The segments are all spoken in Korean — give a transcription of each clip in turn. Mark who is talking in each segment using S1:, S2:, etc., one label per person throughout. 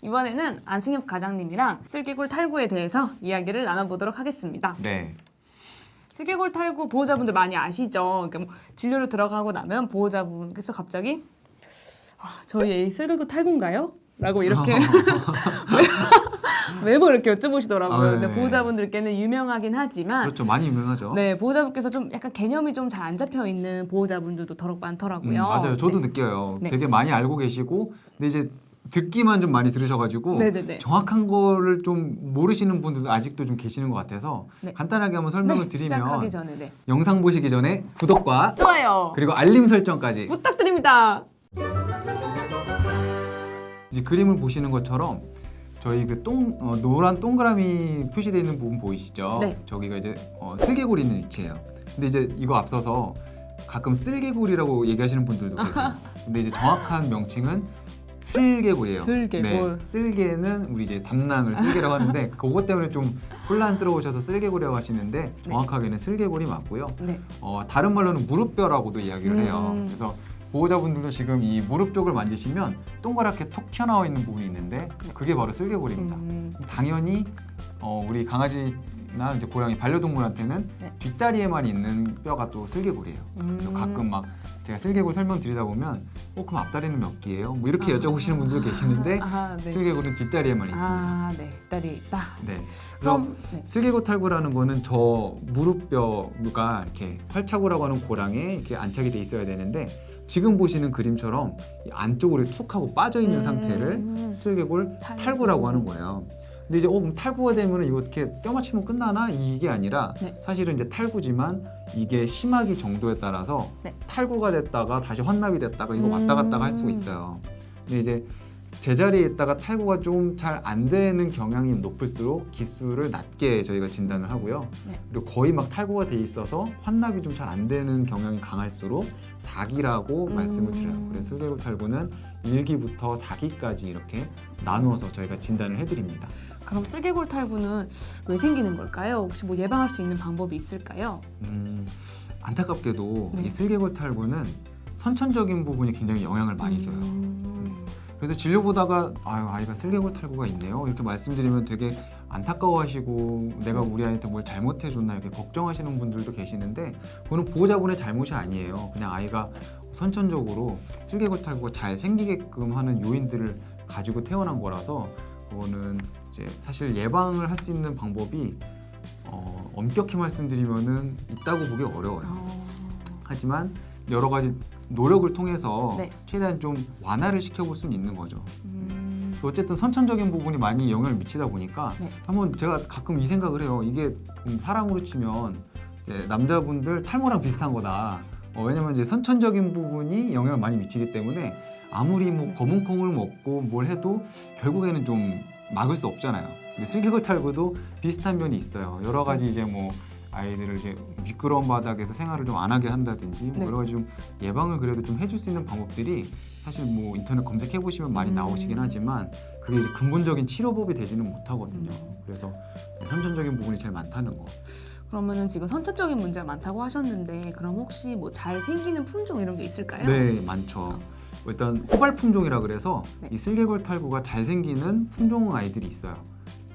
S1: 이번에는 안승엽 과장님이랑 슬개골 탈구에 대해서 이야기를 나눠보도록 하겠습니다.
S2: 네.
S1: 슬개골 탈구 보호자분들 많이 아시죠? 그러니까 뭐 진료를 들어가고 나면 보호자분께서 갑자기 저희 애 슬개골 탈구인가요? 라고 이렇게 매번 이렇게 여쭤보시더라고요. 근데
S2: 네.
S1: 보호자분들께는 유명하긴 하지만
S2: 그렇죠. 많이 유명하죠.
S1: 네, 보호자분께서 좀 약간 개념이 좀 잘 안 잡혀 있는 보호자분들도 더러 많더라고요.
S2: 맞아요. 저도
S1: 네.
S2: 느껴요.
S1: 네.
S2: 되게 많이 알고 계시고 근데 이제 듣기만 좀 많이 들으셔가지고
S1: 네네네.
S2: 정확한 거를 좀 모르시는 분들도 아직도 좀 계시는 것 같아서
S1: 네.
S2: 간단하게 한번 설명을 드리면
S1: 시작하기 전에 네.
S2: 영상 보시기 전에 구독과
S1: 좋아요.
S2: 그리고 알림 설정까지
S1: 부탁드립니다.
S2: 이제 그림을 보시는 것처럼 저희 그 노란 동그라미 표시되어 있는 부분 보이시죠?
S1: 네.
S2: 저기가 이제 슬개골이 있는 위치예요. 근데 이제 이거 앞서서 가끔 쓸개골이라고 얘기하시는 분들도 계세요. 근데 이제 정확한 명칭은 슬개골이에요.
S1: 슬개골.
S2: 네, 쓸개는 우리 이제 담낭을 쓸개라고 하는데 그것 때문에 좀 혼란스러우셔서 쓸개골이라고 하시는데 정확하게는 슬개골이 맞고요.
S1: 네.
S2: 다른 말로는 무릎뼈라고도 이야기를 해요.
S1: 음.
S2: 그래서 보호자분들도 지금 이 무릎 쪽을 만지시면 동그랗게 톡 튀어나와 있는 부분이 있는데 그게 바로 쓸개골입니다. 당연히 우리 강아지나 이제 고양이 반려동물한테는
S1: 네.
S2: 뒷다리에만 있는 뼈가 또 쓸개골이에요. 그래서 가끔 막 제가 쓸개골 설명드리다 보면 그럼 앞다리는 몇 개예요? 뭐 이렇게 여쭤보시는 분들 계시는데
S1: 네.
S2: 쓸개골은 뒷다리에만 있습니다.
S1: 네, 뒷다리 있다.
S2: 네.
S1: 그럼 네.
S2: 슬개골 탈구라는 거는 저 무릎뼈가 이렇게 활차구라고 하는 고랑에 이렇게 안착이 돼 있어야 되는데 지금 보시는 그림처럼 이 안쪽으로 툭 하고 빠져 있는 상태를 슬개골 탈구라고 하는 거예요. 근데 이제 그럼 탈구가 되면 이거 어떻게 뼈 맞추면 끝나나 이게 아니라
S1: 네.
S2: 사실은 이제 탈구지만 이게 심하기 정도에 따라서
S1: 네.
S2: 탈구가 됐다가 다시 환납이 됐다가 이거 왔다 갔다 할 수가 있어요. 근데 이제 제자리에 있다가 탈구가 좀 잘 안 되는 경향이 높을수록 기수를 낮게 저희가 진단을 하고요.
S1: 네.
S2: 그리고 거의 막 탈구가 돼 있어서 환납이 좀 잘 안 되는 경향이 강할수록 4기라고 말씀을 드려요. 그래서 슬개골 탈구는 1기부터 4기까지 이렇게 나누어서 저희가 진단을 해드립니다.
S1: 그럼 슬개골 탈구는 왜 생기는 걸까요? 혹시 뭐 예방할 수 있는 방법이 있을까요?
S2: 안타깝게도
S1: 네.
S2: 이 슬개골 탈구는 선천적인 부분이 굉장히 영향을 많이 줘요. 그래서 진료 보다가 아이가 슬개골 탈구가 있네요 이렇게 말씀드리면 되게 안타까워하시고 내가 우리 아이한테 뭘 잘못해줬나 이렇게 걱정하시는 분들도 계시는데 그거는 보호자분의 잘못이 아니에요. 그냥 아이가 선천적으로 슬개골 탈구가 잘 생기게끔 하는 요인들을 가지고 태어난 거라서 그거는 이제 사실 예방을 할 수 있는 방법이 엄격히 말씀드리면은 있다고 보기 어려워요. 하지만 여러 가지 노력을 통해서
S1: 네.
S2: 최대한 좀 완화를 시켜볼 수는 있는 거죠. 어쨌든 선천적인 부분이 많이 영향을 미치다 보니까
S1: 네.
S2: 한번 제가 가끔 이 생각을 해요. 이게 사람으로 치면 이제 남자분들 탈모랑 비슷한 거다. 왜냐면 이제 선천적인 부분이 영향을 많이 미치기 때문에 아무리 뭐 검은 콩을 먹고 뭘 해도 결국에는 좀 막을 수 없잖아요. 근데 슬개골 탈구도 비슷한 면이 있어요. 여러 가지 이제 뭐 아이들을 이제 미끄러운 바닥에서 생활을 좀 안 하게 한다든지 뭐
S1: 네.
S2: 여러 가지 좀 예방을 그래도 좀 해줄 수 있는 방법들이 사실 뭐 인터넷 검색해 보시면 많이 나오시긴 하지만 그게 이제 근본적인 치료법이 되지는 못하거든요. 그래서 선천적인 부분이 제일 많다는 거.
S1: 그러면은 지금 선천적인 문제가 많다고 하셨는데 그럼 혹시 뭐 잘 생기는 품종 이런 게 있을까요?
S2: 네, 많죠. 일단 호발 품종이라 그래서
S1: 네.
S2: 이 슬개골 탈구가 잘 생기는 품종 아이들이 있어요.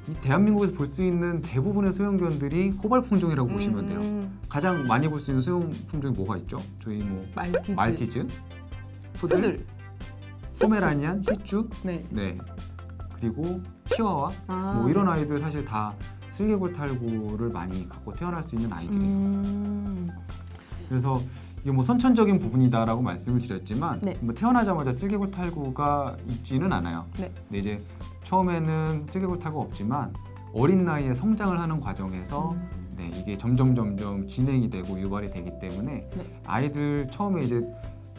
S2: 이 대한민국에서 볼 수 있는 대부분의 소형견들이 호발 품종이라고 보시면 돼요. 가장 많이 볼 수 있는 소형 품종이 뭐가 있죠? 저희 뭐 말티즈, 푸들, 포메라니안, 시츄,
S1: 네.
S2: 네, 그리고 치와와 뭐 이런 아이들 사실 다 슬개골 탈구를 많이 갖고 태어날 수 있는 아이들이에요. 그래서 이게 뭐 선천적인 부분이다라고 말씀을 드렸지만
S1: 네.
S2: 뭐 태어나자마자 슬개골 탈구가 있지는 않아요.
S1: 네.
S2: 근데 이제 처음에는 슬개골 탈구가 없지만 어린 나이에 성장을 하는 과정에서 네, 이게 점점 진행이 되고 유발이 되기 때문에
S1: 네.
S2: 아이들 처음에 이제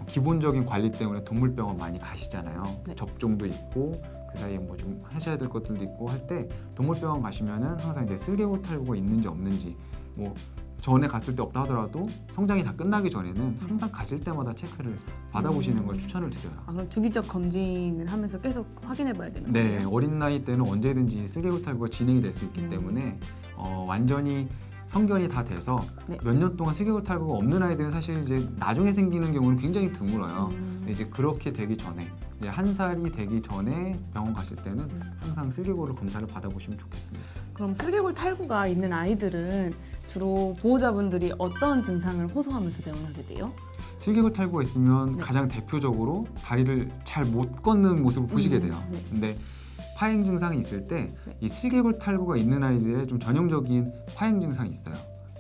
S2: 기본적인 관리 때문에 동물병원 많이 가시잖아요.
S1: 네.
S2: 접종도 있고 그 사이에 뭐 좀 하셔야 될 것들도 있고 할 때 동물병원 가시면은 항상 이제 슬개골 탈구가 있는지 없는지 뭐 전에 갔을 때 없다 하더라도 성장이 다 끝나기 전에는 항상 가실 때마다 체크를 받아보시는 걸 추천을 드려요.
S1: 그럼 주기적 검진을 하면서 계속 확인해봐야 되는
S2: 네,
S1: 거예요?
S2: 어린 나이 때는 언제든지 슬개골 탈구가 진행이 될 수 있기 때문에 완전히 성견이 다 돼서
S1: 네.
S2: 몇 년 동안 슬개골 탈구가 없는 아이들은 사실 이제 나중에 생기는 경우는 굉장히 드물어요. 근데 이제 그렇게 되기 전에 이제 1살이 되기 전에 병원 가실 때는 항상 슬개골을 검사를 받아보시면 좋겠습니다.
S1: 그럼 슬개골 탈구가 있는 아이들은 주로 보호자분들이 어떤 증상을 호소하면서 내원하게 돼요?
S2: 슬개골 탈구가 있으면
S1: 네.
S2: 가장 대표적으로 다리를 잘 못 걷는 모습을 보시게 돼요.
S1: 네.
S2: 근데 파행 증상이 있을 때
S1: 네.
S2: 이 슬개골 탈구가 있는 아이들의 좀 전형적인 파행 증상이 있어요.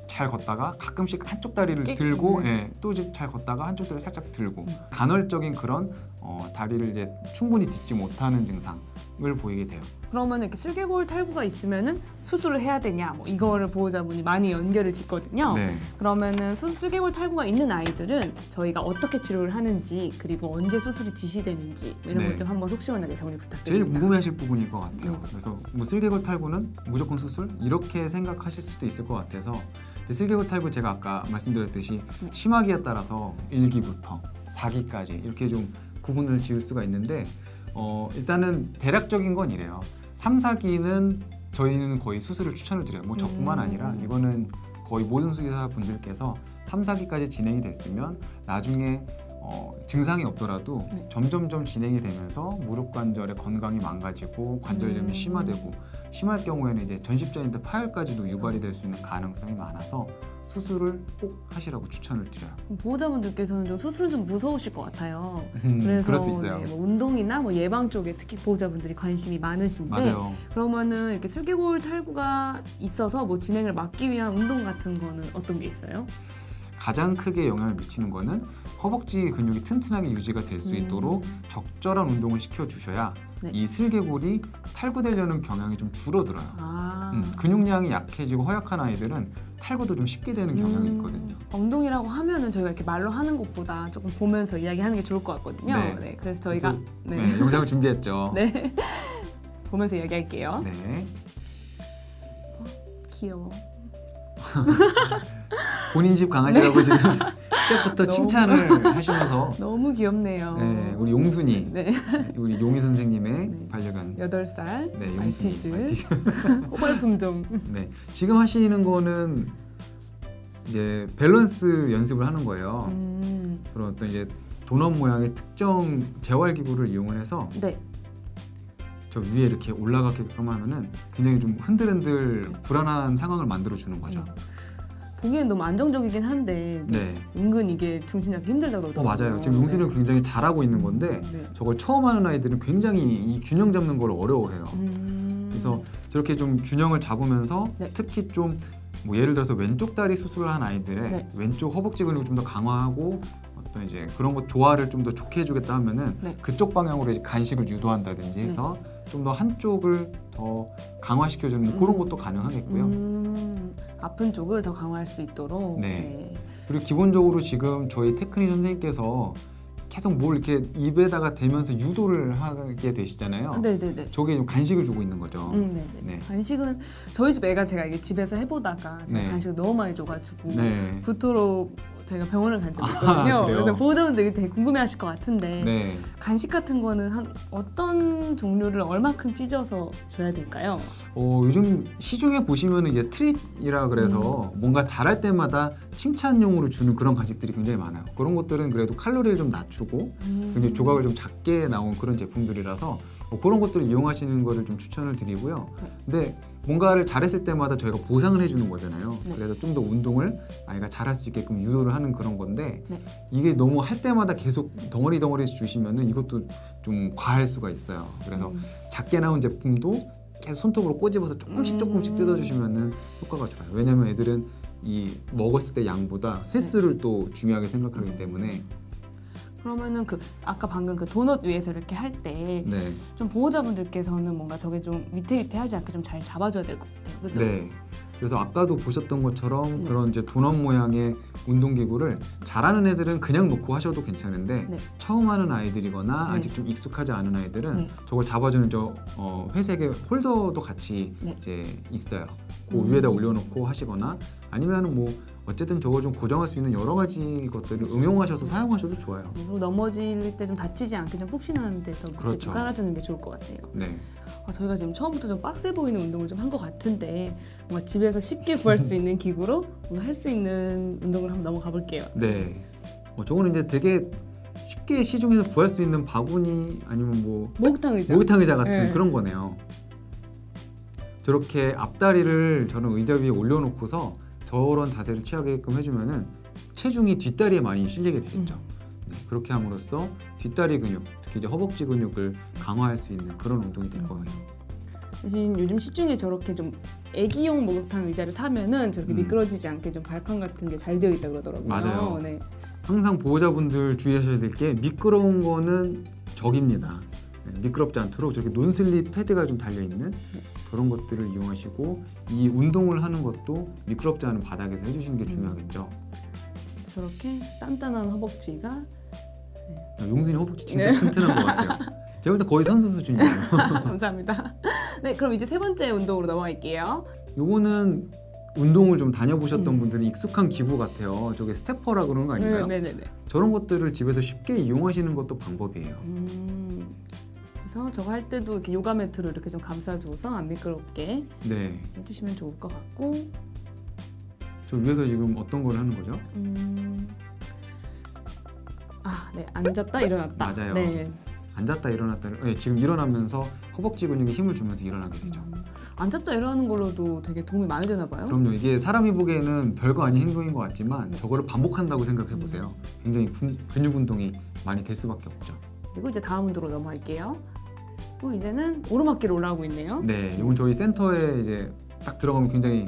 S2: 잘 걷다가 가끔씩 한쪽 다리를 들고 또 이제 잘 걷다가 한쪽 다리를 살짝 들고 간헐적인 그런 다리를 이제 충분히 딛지 못하는 증상을 보이게 돼요.
S1: 그러면 이렇게 슬개골 탈구가 있으면은 수술을 해야 되냐, 뭐 이거를 보호자분이 많이 연결을 짓거든요.
S2: 네.
S1: 그러면은 슬개골 탈구가 있는 아이들은 저희가 어떻게 치료를 하는지, 그리고 언제 수술이 지시되는지 이런
S2: 네.
S1: 것 좀 한번 속 시원하게 정리
S2: 제일
S1: 부탁드립니다.
S2: 궁금해하실 부분일 것 같아요.
S1: 네.
S2: 그래서 뭐 슬개골 탈구는 무조건 수술 이렇게 생각하실 수도 있을 것 같아서 근데 슬개골 탈구 제가 아까 말씀드렸듯이
S1: 네.
S2: 심하기에 따라서 1기부터 4기까지 이렇게 좀 구분을 지을 수가 있는데 일단은 대략적인 건 이래요. 3, 4기는 저희는 거의 수술을 추천을 드려요. 뭐 저뿐만 아니라 이거는 거의 모든 수의사분들께서 3, 4기까지 진행이 됐으면 나중에 증상이 없더라도
S1: 네.
S2: 점점점 진행이 되면서 무릎 관절의 건강이 망가지고 관절염이 심화되고 심할 경우에는 이제 전십자인대 파열까지도 유발이 될 수 있는 가능성이 많아서 수술을 꼭 하시라고 추천을 드려요.
S1: 보호자분들께서는 좀 수술은 좀 무서우실 것 같아요. 그래서
S2: 그럴 수 있어요.
S1: 네, 뭐 운동이나 뭐 예방 쪽에 특히 보호자분들이 관심이 많으신데
S2: 맞아요.
S1: 그러면은 이렇게 슬개골 탈구가 있어서 뭐 진행을 막기 위한 운동 같은 거는 어떤 게 있어요?
S2: 가장 크게 영향을 미치는 거는 허벅지 근육이 튼튼하게 유지가 될 수 있도록 적절한 운동을 시켜주셔야
S1: 네.
S2: 이 슬개골이 탈구되려는 경향이 좀 줄어들어요.
S1: 아.
S2: 근육량이 약해지고 허약한 아이들은 탈구도 좀 쉽게 되는 경향이 있거든요.
S1: 운동이라고 하면은 저희가 이렇게 말로 하는 것보다 조금 보면서 이야기하는 게 좋을 것 같거든요.
S2: 네.
S1: 네, 그래서 저희가
S2: 네, 영상을 준비했죠.
S1: 네. 보면서 이야기할게요.
S2: 네.
S1: 귀여워.
S2: 본인 집 강아지라고 지금 시작부터
S1: 너무-
S2: 칭찬을 하시면서
S1: 너무 귀엽네요.
S2: 네, 우리 용순이,
S1: 네.
S2: 우리 용희 선생님의
S1: 네.
S2: 반려견
S1: 8살
S2: 네,
S1: 말티즈.
S2: 말티즈.
S1: 호발품 좀.
S2: 네, 지금 하시는 거는 이제 밸런스 연습을 하는 거예요. 그런 어떤 이제 도넛 모양의 특정 재활 기구를 이용을 해서
S1: 네.
S2: 저 위에 이렇게 올라가게끔 하면은 굉장히 좀 흔들흔들 불안한 상황을 만들어 주는 거죠.
S1: 보기엔 너무 안정적이긴 한데
S2: 네.
S1: 은근 이게 중심 잡기 힘들다고 그러더라고요.
S2: 맞아요. 지금 용순이가 굉장히 잘하고 있는 건데
S1: 네.
S2: 저걸 처음 하는 아이들은 굉장히 이 균형 잡는 걸 어려워해요. 그래서 저렇게 좀 균형을 잡으면서
S1: 네.
S2: 특히 좀 뭐 예를 들어서 왼쪽 다리 수술을 한 아이들의
S1: 네.
S2: 왼쪽 허벅지 근육을 좀 더 강화하고 어떤 이제 그런 것 조화를 좀 더 좋게 해주겠다 하면은
S1: 네.
S2: 그쪽 방향으로 이제 간식을 유도한다든지 해서 좀 더 한쪽을 더 강화시켜주는 그런 것도 가능하겠고요.
S1: 아픈 쪽을 더 강화할 수 있도록.
S2: 네. 그리고 기본적으로 지금 저희 테크니션 선생님께서 계속 뭘 이렇게 입에다가 대면서 유도를 하게 되시잖아요.
S1: 네네네.
S2: 저게 좀 간식을 주고 있는 거죠.
S1: 네네.
S2: 네.
S1: 간식은 저희 집 애가 제가 이게 집에서 해보다가 제가
S2: 네.
S1: 간식을 너무 많이 줘가지고
S2: 네.
S1: 구토로 저희가 병원을 간 적이
S2: 아,
S1: 있거든요.
S2: 그래요?
S1: 그래서 보호자분들이 되게 궁금해하실 것 같은데
S2: 네.
S1: 간식 같은 거는 한 어떤 종류를 얼마큼 찢어서 줘야 될까요?
S2: 요즘 시중에 보시면은 이제 트릿이라 그래서 뭔가 잘할 때마다 칭찬용으로 주는 그런 간식들이 굉장히 많아요. 그런 것들은 그래도 칼로리를 좀 낮추고 굉장히 조각을 좀 작게 나온 그런 제품들이라서 그런 것들을 이용하시는 거를 좀 추천을 드리고요.
S1: 네.
S2: 근데 뭔가를 잘했을 때마다 저희가 보상을 해주는 거잖아요.
S1: 네.
S2: 그래서 좀 더 운동을 아이가 잘할 수 있게끔 유도를 하는 그런 건데
S1: 네.
S2: 이게 너무 할 때마다 계속 덩어리 주시면은 이것도 좀 과할 수가 있어요. 그래서 작게 나온 제품도 계속 손톱으로 꼬집어서 조금씩 뜯어주시면은 효과가 좋아요. 왜냐면 애들은 이 먹었을 때 양보다 횟수를 또 중요하게 생각하기 때문에
S1: 그러면은 그 아까 방금 그 도넛 위에서 이렇게 할 때 좀
S2: 네.
S1: 보호자분들께서는 뭔가 저게 좀 위태위태하지 않게 좀 잘 잡아줘야 될 것 같아요. 그죠?
S2: 네. 그래서 아까도 보셨던 것처럼
S1: 네.
S2: 그런 이제 도넛 모양의 운동기구를 잘하는 애들은 그냥 놓고 하셔도 괜찮은데
S1: 네.
S2: 처음 하는 아이들이거나
S1: 네.
S2: 아직 좀 익숙하지 않은 아이들은
S1: 네.
S2: 저걸 잡아주는 회색의 홀더도 같이
S1: 네.
S2: 이제 있어요. 그 위에다 올려놓고 하시거나 아니면은 뭐 어쨌든 저거 좀 고정할 수 있는 여러 가지 것들을 응용하셔서 사용하셔도 좋아요.
S1: 그리고 넘어질 때 좀 다치지 않게 좀 푹신한 데서 밑에
S2: 그렇죠.
S1: 좀 깔아주는 게 좋을 것 같아요.
S2: 네.
S1: 저희가 지금 처음부터 좀 빡세 보이는 운동을 좀 한 것 같은데 뭔가 집에서 쉽게 구할 수 있는 기구로 뭔가 할 수 있는 운동을 한번 넘어가 볼게요.
S2: 네. 저거는 이제 되게 쉽게 시중에서 구할 수 있는 바구니 아니면 뭐
S1: 목욕탕 의자.
S2: 목욕탕 의자 같은
S1: 네.
S2: 그런 거네요. 저렇게 앞다리를 저는 의자 위에 올려놓고서 저런 자세를 취하게끔 해주면은 체중이 뒷다리에 많이 실리게 되겠죠. 네, 그렇게 함으로써 뒷다리 근육, 특히 이제 허벅지 근육을 강화할 수 있는 그런 운동이 될 거예요.
S1: 대신 요즘 시중에 저렇게 좀 애기용 목욕탕 의자를 사면은 저렇게
S2: 음.
S1: 미끄러지지 않게 좀 발판 같은 게 잘 되어 있다 그러더라고요.
S2: 맞아요.
S1: 네.
S2: 항상 보호자분들 주의하셔야 될 게 미끄러운 거는 적입니다. 네, 미끄럽지 않도록 저렇게 논슬립 패드가 좀 달려있는 그런 것들을 이용하시고 이 운동을 하는 것도 미끄럽지 않은 바닥에서 해주시는 게 중요하겠죠.
S1: 저렇게 단단한 허벅지가
S2: 용순이 허벅지 진짜
S1: 네.
S2: 튼튼한 것 같아요. 제가 볼 때 거의 선수 수준이에요.
S1: 감사합니다. 네, 그럼 이제 세 번째 운동으로 넘어갈게요.
S2: 요거는 운동을 좀 다녀보셨던 분들은 익숙한 기구 같아요. 저게 스태퍼라 그러는 거 아닌가요?
S1: 네네네.
S2: 저런 것들을 집에서 쉽게 이용하시는 것도 방법이에요.
S1: 그래서 저거 할 때도 이렇게 요가 매트로 이렇게 좀 감싸줘서 안 미끄럽게
S2: 네.
S1: 해주시면 좋을 것 같고.
S2: 저 위에서 지금 어떤 걸 하는 거죠?
S1: 네, 앉았다 일어났다.
S2: 맞아요.
S1: 네.
S2: 앉았다 일어났다를 네, 지금 일어나면서 허벅지 근육에 힘을 주면서 일어나게 되죠.
S1: 앉았다 일어나는 걸로도 되게 도움이 많이 되나 봐요.
S2: 그럼요. 이게 사람이 보기에는 별거 아닌 행동인 것 같지만 저거를 반복한다고 생각해 보세요. 굉장히 근육 운동이 많이 될 수밖에 없죠.
S1: 그리고 이제 다음 운동으로 넘어갈게요. 또 이제는 오르막길을 올라가고 있네요.
S2: 네, 이건 저희 센터에 이제 딱 들어가면 굉장히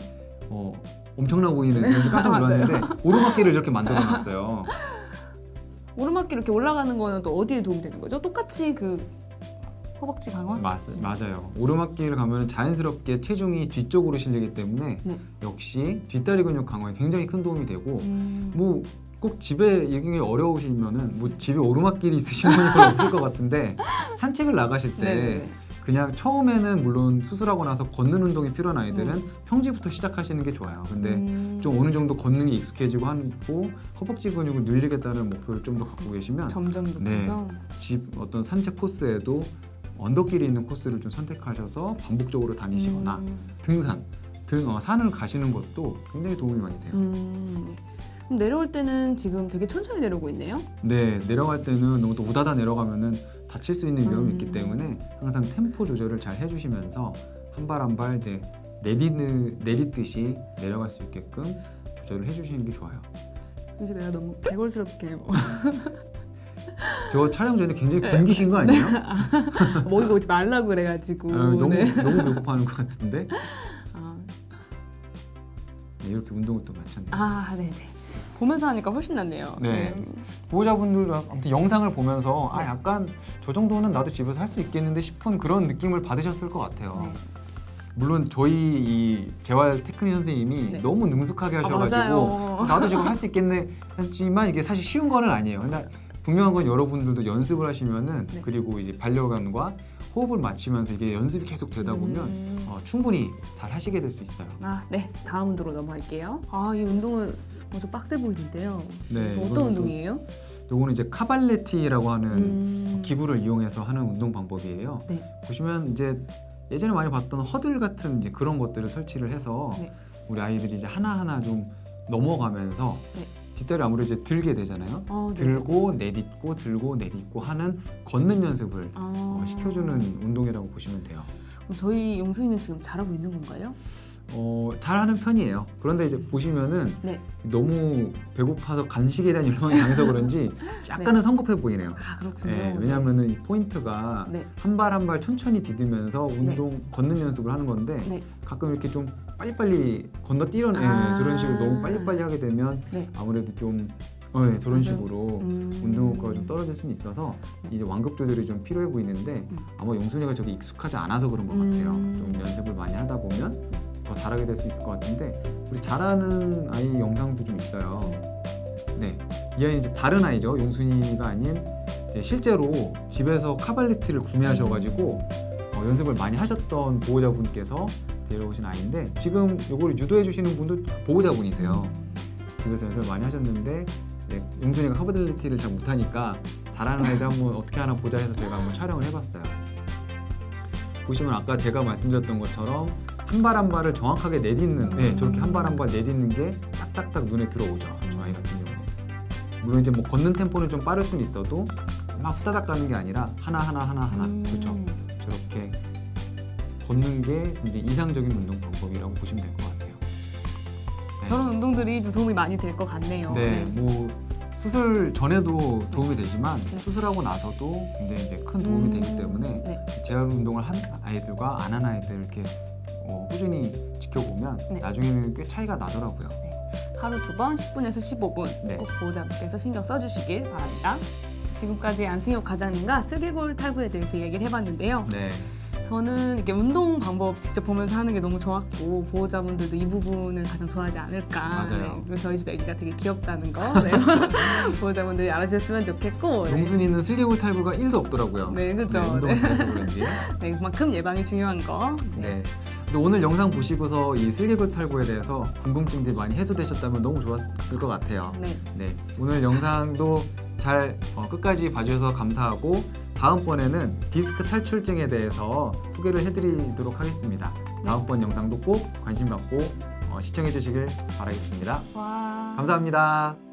S2: 엄청나 보이는 저희도 깜짝 놀랐는데 오르막길을 저렇게 만들어놨어요.
S1: 오르막길 이렇게 올라가는 거는 또 어디에 도움이 되는 거죠? 똑같이 그 허벅지 강화?
S2: 맞아요. 오르막길을 가면 자연스럽게 체중이 뒤쪽으로 실리기 때문에
S1: 네.
S2: 역시 뒷다리 근육 강화에 굉장히 큰 도움이 되고 뭐 꼭 집에 이게 어려우시면은 뭐 집에 오르막길이 있으신 분이 별로 없을 것 같은데 산책을 나가실 때
S1: 네네네.
S2: 그냥 처음에는 물론 수술하고 나서 걷는 운동이 필요한 아이들은 평지부터 시작하시는 게 좋아요. 근데 좀 어느 정도 걷는 게 익숙해지고 하고 허벅지 근육을 늘리겠다는 목표를 좀 더 갖고 계시면
S1: 점점 높여서
S2: 집 어떤 산책 코스에도 언덕길이 있는 코스를 좀 선택하셔서 반복적으로 다니시거나 등산, 산을 가시는 것도 굉장히 도움이 많이 돼요.
S1: 네. 그럼 내려올 때는 지금 되게 천천히 내려오고 있네요.
S2: 네, 내려갈 때는 너무 또 우다다 내려가면은 다칠 수 있는 위험이 있기 때문에 항상 템포 조절을 잘 해주시면서 한 발 한 발 이제 내딛듯이 내려갈 수 있게끔 조절을 해주시는 게 좋아요.
S1: 이제 내가 너무 개걸스럽게
S2: 저 촬영 전에 굉장히 굶기신 거 아니에요?
S1: 먹이고 오지 말라고 그래가지고.
S2: 너무
S1: 네.
S2: 너무 배고파하는 것 같은데.
S1: 아,
S2: 네, 이렇게 운동을 또 마쳤네요.
S1: 네네. 보면서 하니까 훨씬 낫네요.
S2: 네. 보호자분들도 아무튼 영상을 보면서 약간 저 정도는 나도 집에서 할 수 있겠는데 싶은 그런 느낌을 받으셨을 것 같아요.
S1: 네.
S2: 물론 저희 이 재활 테크닉 선생님이
S1: 네.
S2: 너무 능숙하게 하셔가지고
S1: 맞아요.
S2: 나도 지금 할 수 있겠네 했지만 이게 사실 쉬운 거는 아니에요. 근데 분명한 건 여러분들도 연습을 하시면은
S1: 네.
S2: 그리고 이제 반려견과 호흡을 맞추면서 이게 연습이 계속 되다 보면 충분히 잘 하시게 될 수 있어요.
S1: 네. 다음 운동으로 넘어갈게요. 이 운동은 좀 빡세 보이는데요.
S2: 네,
S1: 어떤
S2: 이거는
S1: 운동이에요?
S2: 요거는 이제 카발레티라고 하는
S1: 기구.
S2: 기구를 이용해서 하는 운동 방법이에요.
S1: 네.
S2: 보시면 이제 예전에 많이 봤던 허들 같은 이제 그런 것들을 설치를 해서
S1: 네.
S2: 우리 아이들이 이제 하나하나 좀 넘어가면서
S1: 네.
S2: 뒷다리 아무래도 이제 들게 되잖아요. 들고 내딛고 들고 내딛고 하는 걷는 연습을 시켜주는 운동이라고 보시면 돼요.
S1: 그럼 저희 용순이는 지금 잘하고 있는 건가요?
S2: 잘하는 편이에요. 그런데 이제 보시면은
S1: 네.
S2: 너무 배고파서 간식에 대한 욕망이 강해서 그런지 약간은 성급해 보이네요.
S1: 그렇군요.
S2: 네, 왜냐하면은 이 포인트가
S1: 네.
S2: 한 발 한 발 천천히 디디면서 운동 걷는 연습을 하는 건데
S1: 네.
S2: 가끔 이렇게 좀 빨리빨리 건너뛰는 저런 식으로 너무 빨리빨리 하게 되면
S1: 네.
S2: 아무래도 좀 저런 식으로 운동 효과가 좀 떨어질 수는 있어서 이제 완급 조절이 좀 필요해 보이는데 아마 용순이가 저게 익숙하지 않아서 그런 것 같아요. 좀 연습을 많이 하다 보면 더 잘하게 될 수 있을 것 같은데 우리 잘하는 아이 영상도 좀 있어요. 네, 이 아이는 이제 다른 아이죠. 용순이가 아닌 이제 실제로 집에서 카발레트를 구매하셔가지고 연습을 많이 하셨던 보호자분께서 데려오신 아이인데 지금 요거를 유도해 주시는 분도 보호자분이세요. 집에서 연습을 많이 하셨는데 이제 용순이가 카바딜리티를 잘 못하니까 잘하는 아이들 한번 어떻게 하나 보자 해서 저희가 한번 촬영을 해봤어요. 보시면 아까 제가 말씀드렸던 것처럼 한 발 한 발을 정확하게 내딛는, 네, 저렇게 한 발 한 발 내딛는 게 딱딱딱 눈에 들어오죠. 저 아이 같은 경우는. 물론 이제 뭐 걷는 템포는 좀 빠를 수는 있어도 막 후다닥 가는 게 아니라 하나 그렇죠. 저렇게 걷는 게 이제 이상적인 운동 방법이라고 보시면 될 것 같아요. 네.
S1: 저런 운동들이 좀 도움이 많이 될 것 같네요.
S2: 네, 뭐 수술 전에도 도움이 되지만
S1: 네.
S2: 수술하고 나서도 굉장히 이제 큰 도움이 되기 때문에
S1: 네.
S2: 재활 운동을 한 아이들과 안 한 아이들 이렇게 꾸준히 지켜보면
S1: 네.
S2: 나중에는 꽤 차이가 나더라고요.
S1: 하루 2번 10분에서 15분
S2: 네.
S1: 꼭 보호자분께서 신경 써주시길 바랍니다. 지금까지 안승혁 과장님과 슬개골 탈구에 대해서 얘기를 해봤는데요.
S2: 네,
S1: 저는 이렇게 운동 방법 직접 보면서 하는 게 너무 좋았고 보호자분들도 이 부분을 가장 좋아하지 않을까.
S2: 맞아요.
S1: 네, 그리고 저희 집 애기가 되게 귀엽다는 거 네. 보호자분들이 알아주셨으면 좋겠고. 네.
S2: 용순이는 슬개골 탈구가 1도 없더라고요.
S1: 네, 그죠.
S2: 운동을 잘해서 그런지.
S1: 네, 그만큼 예방이 중요한 거.
S2: 네. 근데 오늘 영상 보시고서 이 슬개골 탈구에 대해서 궁금증들이 많이 해소되셨다면 너무 좋았을 것 같아요.
S1: 네.
S2: 네, 오늘 영상도 잘 끝까지 봐주셔서 감사하고 다음번에는 디스크 탈출증에 대해서 소개를 해드리도록 하겠습니다. 다음번 영상도 꼭 관심 갖고 시청해 주시길 바라겠습니다.
S1: 와.
S2: 감사합니다.